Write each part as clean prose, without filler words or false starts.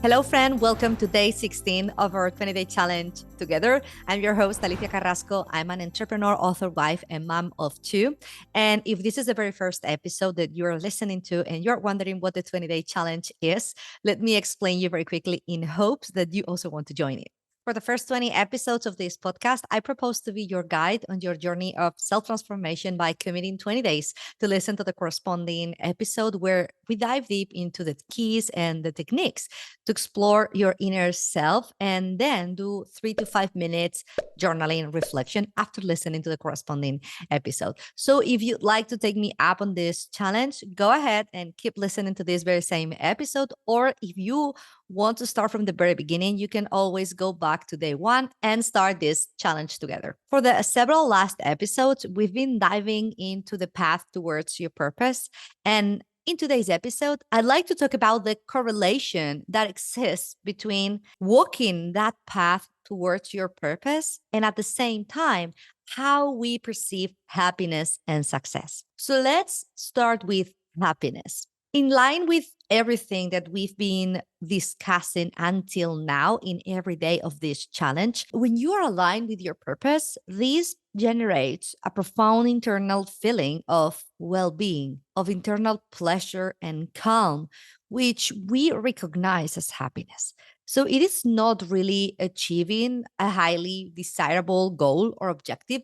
Hello, friend. Welcome to day 16 of our 20-day challenge together. I'm your host, Alicia Carrasco. I'm an entrepreneur, author, wife, and mom of two. And if this is the very first episode that you're listening to and you're wondering what the 20-day challenge is, let me explain you very quickly in hopes that you also want to join it. For the first 20 episodes of this podcast, I propose to be your guide on your journey of self transformation by committing 20 days to listen to the corresponding episode where we dive deep into the keys and the techniques to explore your inner self and then do 3 to 5 minutes journaling reflection after listening to the corresponding episode. So if you'd like to take me up on this challenge, go ahead and keep listening to this very same episode. Or if you want to start from the very beginning, you can always go back to day one and start this challenge together. For the several last episodes, we've been diving into the path towards your purpose. And in today's episode, I'd like to talk about the correlation that exists between walking that path towards your purpose and at the same time, how we perceive happiness and success. So let's start with happiness. In line with everything that we've been discussing until now in every day of this challenge, when you are aligned with your purpose, this generates a profound internal feeling of well being, of internal pleasure and calm, which we recognize as happiness. So it is not really achieving a highly desirable goal or objective,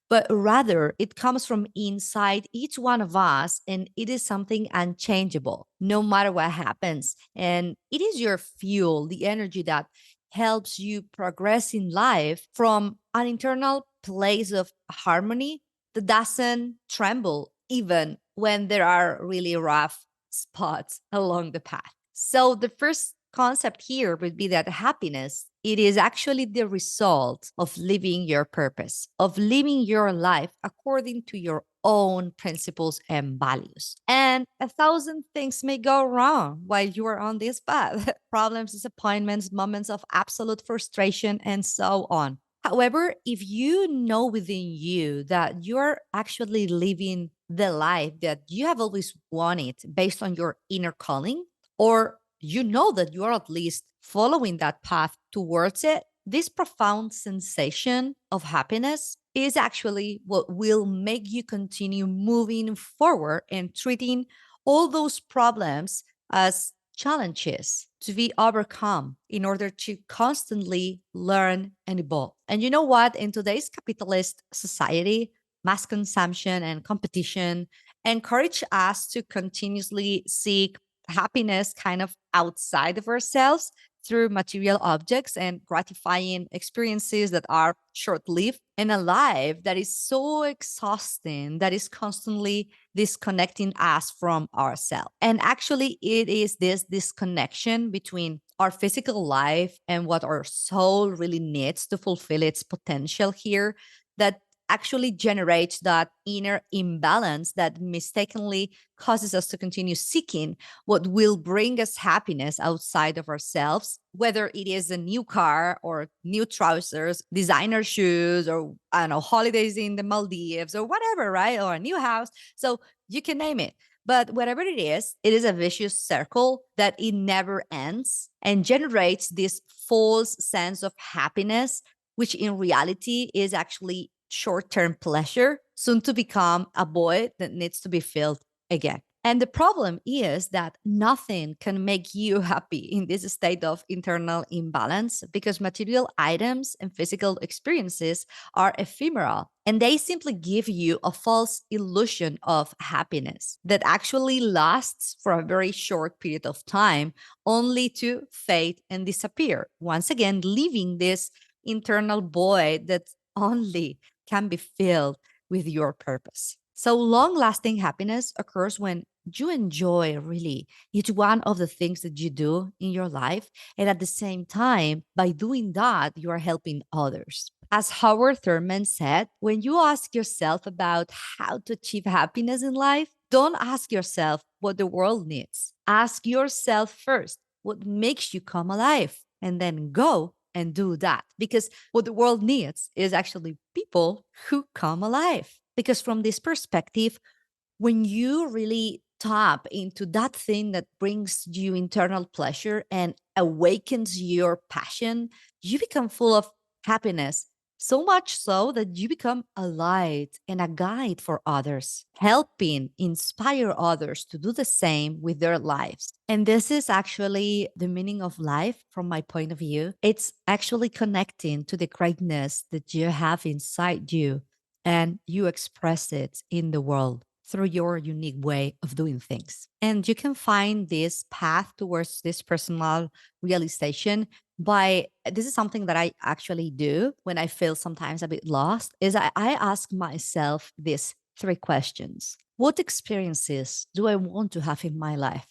but rather it comes from inside each one of us and it is something unchangeable no matter what happens. And it is your fuel, the energy that helps you progress in life from an internal place of harmony that doesn't tremble even when there are really rough spots along the path. So the first concept here would be that happiness, it is actually the result of living your purpose, of living your life according to your own principles and values. And a thousand things may go wrong while you are on this path: problems, disappointments, moments of absolute frustration, and so on. However, if you know within you that you're actually living the life that you have always wanted based on your inner calling, or you know that you are at least following that path towards it, this profound sensation of happiness is actually what will make you continue moving forward and treating all those problems as challenges to be overcome in order to constantly learn and evolve. And you know what? In today's capitalist society, mass consumption and competition encourage us to continuously seek happiness kind of outside of ourselves through material objects and gratifying experiences that are short lived, and a life that is so exhausting that is constantly disconnecting us from ourselves. And actually, it is this disconnection between our physical life and what our soul really needs to fulfill its potential here that actually generates that inner imbalance that mistakenly causes us to continue seeking what will bring us happiness outside of ourselves, whether it is a new car or new trousers, designer shoes, or I don't know, holidays in the Maldives or whatever, right? Or a new house. So you can name it. But whatever it is a vicious circle that it never ends and generates this false sense of happiness, which in reality is actually short term pleasure, soon to become a void that needs to be filled again. And the problem is that nothing can make you happy in this state of internal imbalance because material items and physical experiences are ephemeral and they simply give you a false illusion of happiness that actually lasts for a very short period of time, only to fade and disappear. Once again, leaving this internal void that only can be filled with your purpose. So, long lasting happiness occurs when you enjoy really each one of the things that you do in your life. And at the same time, by doing that, you are helping others. As Howard Thurman said, when you ask yourself about how to achieve happiness in life, don't ask yourself what the world needs. Ask yourself first what makes you come alive, and then go and do that. Because what the world needs is actually people who come alive. Because from this perspective, when you really tap into that thing that brings you internal pleasure and awakens your passion, you become full of happiness. So much so that you become a light and a guide for others, helping inspire others to do the same with their lives. And this is actually the meaning of life from my point of view. It's actually connecting to the greatness that you have inside you and you express it in the world through your unique way of doing things. And you can find this path towards this personal realization by this is something that I actually do when I feel sometimes a bit lost is I ask myself these three questions. What experiences do I want to have in my life?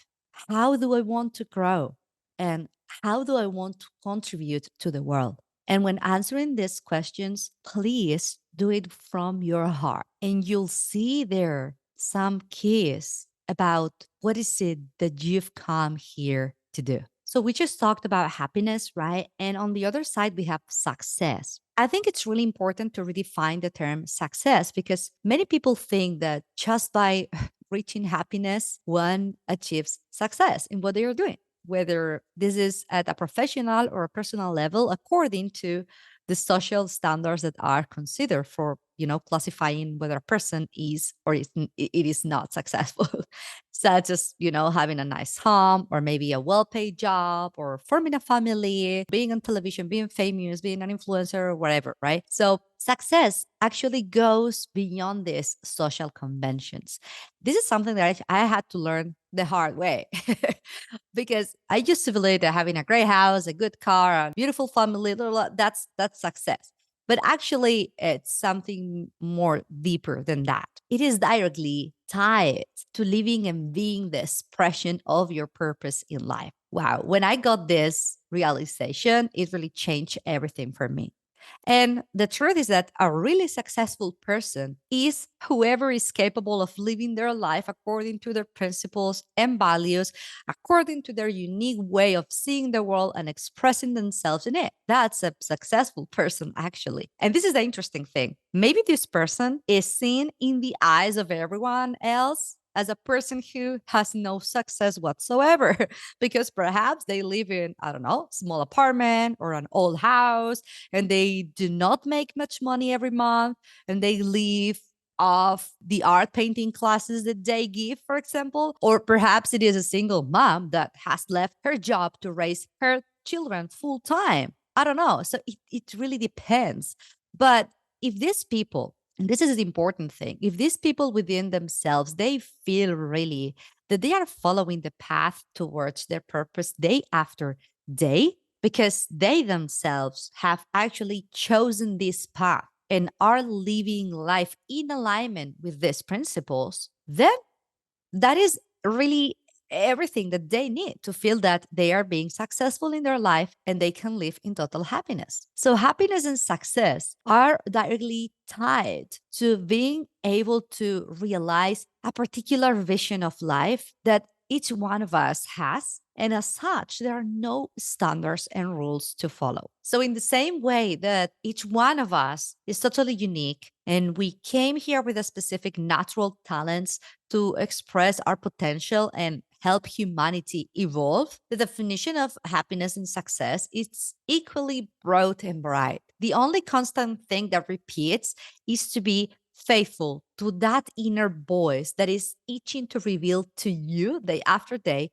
How do I want to grow? And how do I want to contribute to the world? And when answering these questions, please do it from your heart. And you'll see there some keys about what is it that you've come here to do. So we just talked about happiness, right? And on the other side, we have success. I think it's really important to redefine the term success because many people think that just by reaching happiness, one achieves success in what they are doing, whether this is at a professional or a personal level, according to the social standards that are considered for classifying whether a person is or it is not successful, such as having a nice home or maybe a well-paid job or forming a family, being on television, being famous, being an influencer or whatever, right? So success actually goes beyond these social conventions. This is something that I had to learn the hard way because I used to believe that having a great house, a good car, a beautiful family, that's success. But actually, it's something more deeper than that. It is directly tied to living and being the expression of your purpose in life. Wow. When I got this realization, it really changed everything for me. And the truth is that a really successful person is whoever is capable of living their life according to their principles and values, according to their unique way of seeing the world and expressing themselves in it. That's a successful person, actually. And this is the interesting thing. Maybe this person is seen in the eyes of everyone else as a person who has no success whatsoever because perhaps they live in, I don't know, small apartment or an old house and they do not make much money every month and they live off the art painting classes that they give, for example. Or perhaps it is a single mom that has left her job to raise her children full time. I don't know. So it really depends. But if these people, and this is the important thing, if these people within themselves, they feel really that they are following the path towards their purpose day after day, because they themselves have actually chosen this path and are living life in alignment with these principles, then that is really everything that they need to feel that they are being successful in their life and they can live in total happiness. So, happiness and success are directly tied to being able to realize a particular vision of life that each one of us has. And as such, there are no standards and rules to follow. So, in the same way that each one of us is totally unique and we came here with a specific natural talents to express our potential and help humanity evolve, the definition of happiness and success is equally broad and bright. The only constant thing that repeats is to be faithful to that inner voice that is itching to reveal to you day after day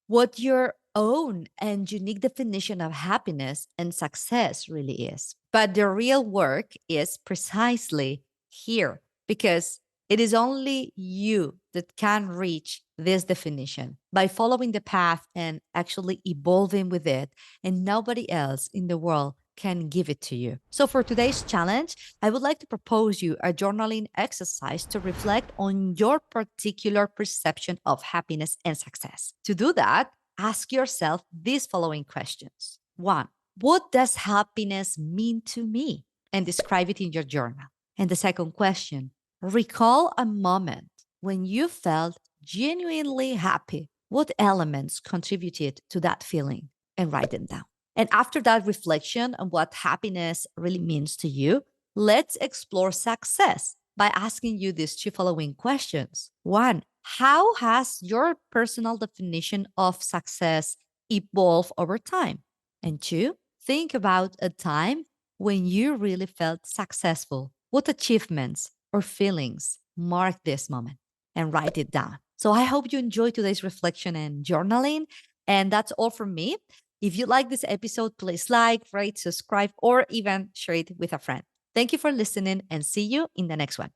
what your own and unique definition of happiness and success really is. But the real work is precisely here because it is only you that can reach this definition by following the path and actually evolving with it, and nobody else in the world can give it to you. So, for today's challenge, I would like to propose you a journaling exercise to reflect on your particular perception of happiness and success. To do that, ask yourself these following questions. One, what does happiness mean to me? And describe it in your journal. And the second question, recall a moment when you felt genuinely happy. What elements contributed to that feeling? And write them down. And after that reflection on what happiness really means to you, let's explore success by asking you these two following questions. One, How has your personal definition of success evolved over time? And two, think about a time when you really felt successful. What achievements or feelings mark this moment? And write it down. So I hope you enjoyed today's reflection and journaling. And that's all from me. If you like this episode, please like, rate, subscribe, or even share it with a friend. Thank you for listening and see you in the next one.